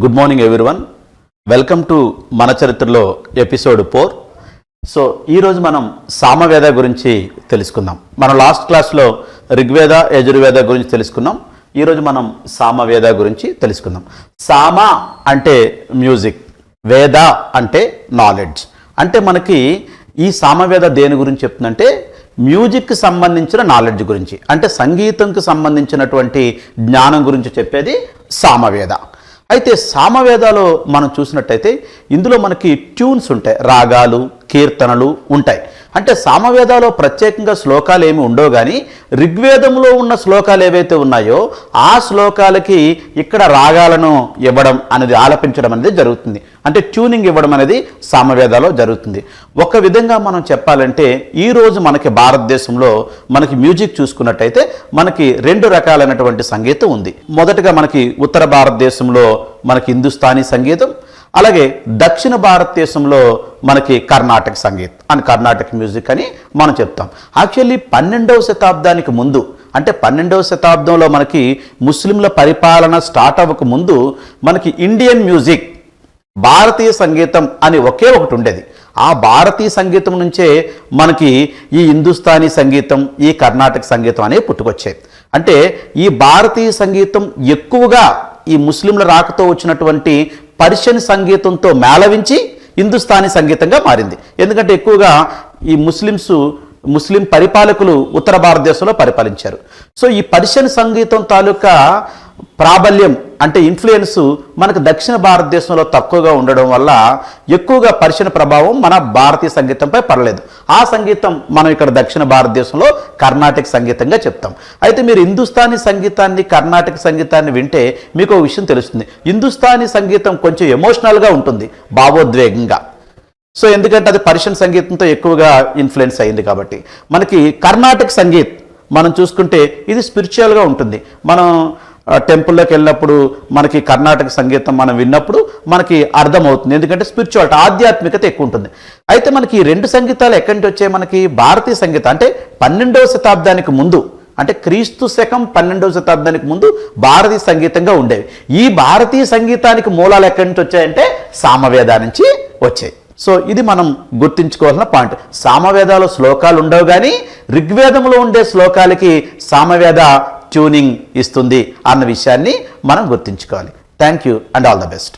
Good morning everyone. Welcome to మన చరిత్రలో episode 4. So ఈరోజు మనం సామవేద గురించి తెలుసుకుందాం. మనం లాస్ట్ క్లాస్లో ఋగ్వేద యజుర్వేద గురించి తెలుసుకున్నాం. ఈరోజు మనం సామవేద గురించి తెలుసుకుందాం. సామ అంటే మ్యూజిక్, వేద అంటే నాలెడ్జ్. అంటే మనకి ఈ సామవేద దేని గురించి చెప్తుందంటే మ్యూజిక్కి సంబంధించిన నాలెడ్జ్ గురించి, అంటే సంగీతంకి సంబంధించినటువంటి జ్ఞానం గురించి చెప్పేది సామవేద. అయితే సామవేదాలో మనం చూసినట్టయితే ఇందులో మనకి ట్యూన్స్ ఉంటాయి, రాగాలు, కీర్తనలు ఉంటాయి. అంటే సామవేదాలో ప్రత్యేకంగా శ్లోకాలు ఏమి ఉండవు, కానీ ఋగ్వేదంలో ఉన్న శ్లోకాలు ఏవైతే ఉన్నాయో ఆ శ్లోకాలకి ఇక్కడ రాగాలను ఇవ్వడం అనేది, ఆలపించడం అనేది జరుగుతుంది. అంటే ట్యూనింగ్ ఇవ్వడం అనేది సామవేదాలో జరుగుతుంది. ఒక విధంగా మనం చెప్పాలంటే ఈరోజు మనకి భారతదేశంలో మనకి మ్యూజిక్ చూసుకున్నట్టయితే మనకి 2 రకాలైనటువంటి సంగీతం ఉంది. మొదటగా మనకి ఉత్తర భారతదేశంలో మనకి హిందుస్థానీ సంగీతం, అలాగే దక్షిణ భారతదేశంలో మనకి కర్ణాటక సంగీత్ అండ్ కర్ణాటక మ్యూజిక్ అని మనం చెప్తాం. యాక్చువల్లీ 12వ శతాబ్దానికి ముందు, అంటే 12వ శతాబ్దంలో మనకి ముస్లింల పరిపాలన స్టార్ట్ అవ్వక ముందు మనకి ఇండియన్ మ్యూజిక్, భారతీయ సంగీతం అని ఒకే ఒకటి ఉండేది. ఆ భారతీయ సంగీతం నుంచే మనకి ఈ హిందుస్థానీ సంగీతం, ఈ కర్ణాటక సంగీతం అనేవి పుట్టుకొచ్చాయి. అంటే ఈ భారతీయ సంగీతం ఎక్కువగా ఈ ముస్లింల రాకతో వచ్చినటువంటి పర్షియన్ సంగీతంతో మేళవించి హిందుస్థానీ సంగీతంగా మారింది. ఎందుకంటే ఎక్కువగా ఈ ముస్లిం పరిపాలకులు ఉత్తర భారతదేశంలో పరిపాలించారు. సో ఈ పర్షియన్ సంగీతం తాలూకా ప్రాబల్యం అంటే ఇన్ఫ్లుయెన్స్ మనకు దక్షిణ భారతదేశంలో తక్కువగా ఉండడం వల్ల ఎక్కువగా పర్షియన్ ప్రభావం మన భారతీయ సంగీతంపై పడలేదు. ఆ సంగీతం మనం ఇక్కడ దక్షిణ భారతదేశంలో కర్ణాటక సంగీతంగా చెప్తాం. అయితే మీరు హిందుస్థానీ సంగీతాన్ని, కర్ణాటక సంగీతాన్ని వింటే మీకు ఒక విషయం తెలుస్తుంది. హిందుస్థానీ సంగీతం కొంచెం ఎమోషనల్గా ఉంటుంది, భావోద్వేగంగా. సో ఎందుకంటే అది పర్షియన్ సంగీతంతో ఎక్కువగా ఇన్ఫ్లుయెన్స్ అయింది కాబట్టి. మనకి కర్ణాటక సంగీత్ మనం చూసుకుంటే ఇది స్పిరిచువల్గా ఉంటుంది. మనం టెంపుల్లోకి వెళ్ళినప్పుడు మనకి కర్ణాటక సంగీతం మనం విన్నప్పుడు మనకి అర్థమవుతుంది, ఎందుకంటే స్పిరిచువాలిటీ, ఆధ్యాత్మికత ఎక్కువ ఉంటుంది. అయితే మనకి ఈ 2 సంగీతాలు ఎక్కడి నుంచి వచ్చాయి? మనకి భారతీయ సంగీతం అంటే 12వ శతాబ్దానికి ముందు, అంటే క్రీస్తు శకం 12వ శతాబ్దానికి ముందు భారతీయ సంగీతంగా ఉండేవి. ఈ భారతీయ సంగీతానికి మూలాలు ఎక్కడి నుంచి వచ్చాయంటే సామవేద నుంచి వచ్చాయి. సో ఇది మనం గుర్తుంచుకోవాల్సిన పాయింట్. సామవేదాలో శ్లోకాలు ఉండవు, కానీ ఋగ్వేదంలో ఉండే శ్లోకాలకి సామవేద ట్యూనింగ్ ఇస్తుంది అన్న విషయాన్ని మనం గుర్తుంచుకోవాలి. Thank you and all the best.